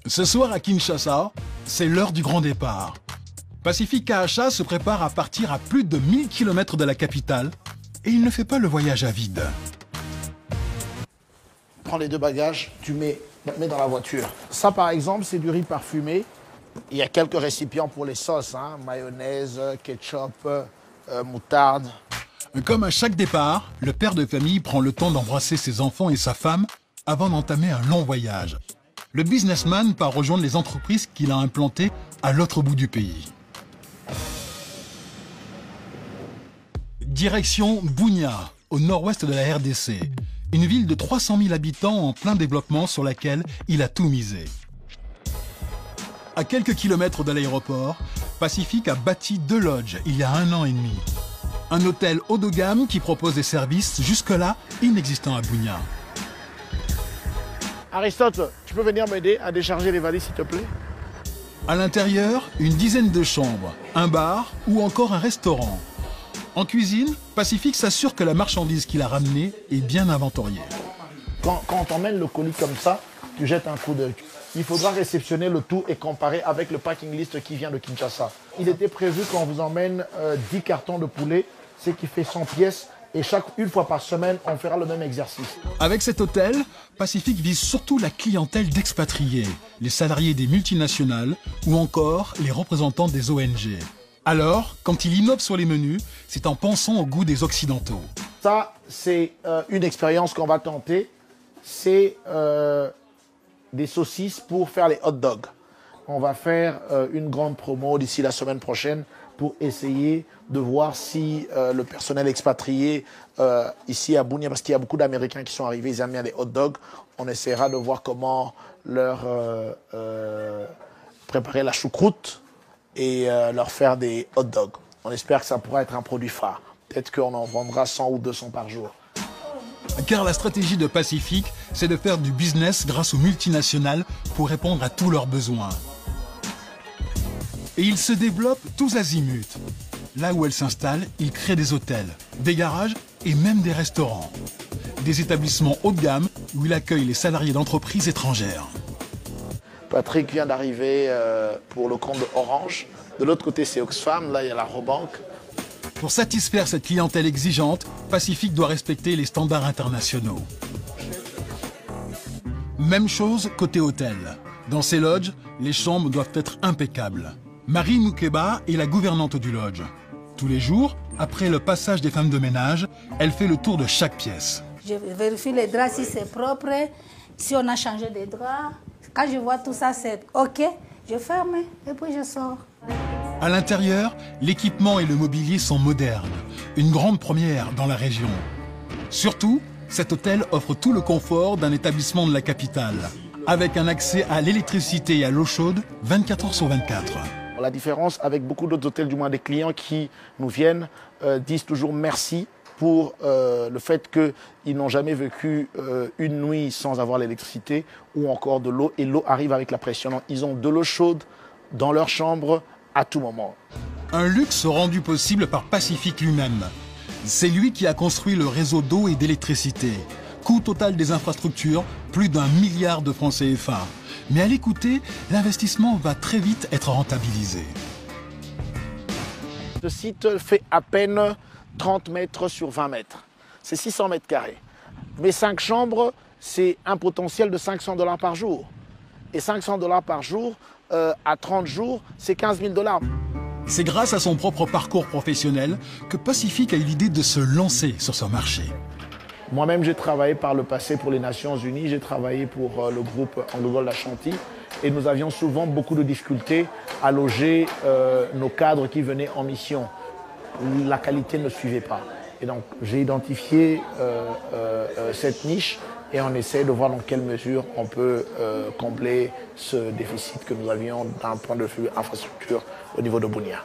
Ce soir à Kinshasa, c'est l'heure du grand départ. Pacific KHA se prépare à partir à plus de 1000 km de la capitale et il ne fait pas le voyage à vide. Prends les deux bagages, tu mets dans la voiture. Ça par exemple, c'est du riz parfumé. Il y a quelques récipients pour les sauces, hein, mayonnaise, ketchup, moutarde. Comme à chaque départ, le père de famille prend le temps d'embrasser ses enfants et sa femme avant d'entamer un long voyage. Le businessman part rejoindre les entreprises qu'il a implantées à l'autre bout du pays. Direction Bunia, au nord-ouest de la RDC. Une ville de 300 000 habitants en plein développement sur laquelle il a tout misé. À quelques kilomètres de l'aéroport, Pacific a bâti 2 lodges il y a 1 an et demi. Un hôtel haut de gamme qui propose des services jusque-là inexistants à Bunia. Aristote, tu peux venir m'aider à décharger les valises, s'il te plaît? À l'intérieur, une dizaine de chambres, un bar ou encore un restaurant. En cuisine, Pacific s'assure que la marchandise qu'il a ramenée est bien inventoriée. Quand on t'emmène le colis comme ça, tu jettes un coup d'œil. Il faudra réceptionner le tout et comparer avec le packing list qui vient de Kinshasa. Il était prévu qu'on vous emmène 10 cartons de poulet, ce qui fait 100 pièces. Et une fois par semaine, on fera le même exercice. Avec cet hôtel, Pacific vise surtout la clientèle d'expatriés, les salariés des multinationales ou encore les représentants des ONG. Alors, quand il innove sur les menus, c'est en pensant au goût des Occidentaux. Ça, c'est une expérience qu'on va tenter. C'est des saucisses pour faire les hot dogs. On va faire une grande promo d'ici la semaine prochaine pour essayer de voir si le personnel expatrié ici à Bunia, parce qu'il y a beaucoup d'Américains qui sont arrivés, ils aiment bien les hot dogs, on essaiera de voir comment leur préparer la choucroute et leur faire des hot dogs. On espère que ça pourra être un produit phare. Peut-être qu'on en vendra 100 ou 200 par jour. Car la stratégie de Pacific, c'est de faire du business grâce aux multinationales pour répondre à tous leurs besoins. Et ils se développent tous azimuts. Là où elles s'installent, ils créent des hôtels, des garages et même des restaurants. Des établissements haut de gamme où il accueille les salariés d'entreprises étrangères. Patrick vient d'arriver pour le compte de Orange. De l'autre côté, c'est Oxfam. Là, il y a la Robank. Pour satisfaire cette clientèle exigeante, Pacific doit respecter les standards internationaux. Même chose côté hôtel. Dans ces lodges, les chambres doivent être impeccables. Marie Moukeba est la gouvernante du lodge. Tous les jours, après le passage des femmes de ménage, elle fait le tour de chaque pièce. Je vérifie les draps si c'est propre, si on a changé des draps. Quand je vois tout ça, c'est OK, je ferme et puis je sors. À l'intérieur, l'équipement et le mobilier sont modernes. Une grande première dans la région. Surtout, cet hôtel offre tout le confort d'un établissement de la capitale, avec un accès à l'électricité et à l'eau chaude 24 heures sur 24. La différence avec beaucoup d'autres hôtels, du moins des clients qui nous viennent, disent toujours merci pour le fait qu'ils n'ont jamais vécu une nuit sans avoir l'électricité ou encore de l'eau. Et l'eau arrive avec la pression. Donc, ils ont de l'eau chaude dans leur chambre à tout moment. Un luxe rendu possible par Pacific lui-même. C'est lui qui a construit le réseau d'eau et d'électricité. Coût total des infrastructures, plus d'1 milliard de francs CFA. Mais à l'écouter, l'investissement va très vite être rentabilisé. Ce site fait à peine 30 mètres sur 20 mètres. C'est 600 mètres carrés. Mais 5 chambres, c'est un potentiel de $500 par jour. Et $500 par jour, à 30 jours, c'est $15 000. C'est grâce à son propre parcours professionnel que Pacific a eu l'idée de se lancer sur ce marché. Moi-même, j'ai travaillé par le passé pour les Nations Unies, j'ai travaillé pour le groupe Anglo-Gold Ashanti et nous avions souvent beaucoup de difficultés à loger nos cadres qui venaient en mission. La qualité ne suivait pas. Et donc, j'ai identifié cette niche et on essaie de voir dans quelle mesure on peut combler ce déficit que nous avions d'un point de vue infrastructure au niveau de Bunia.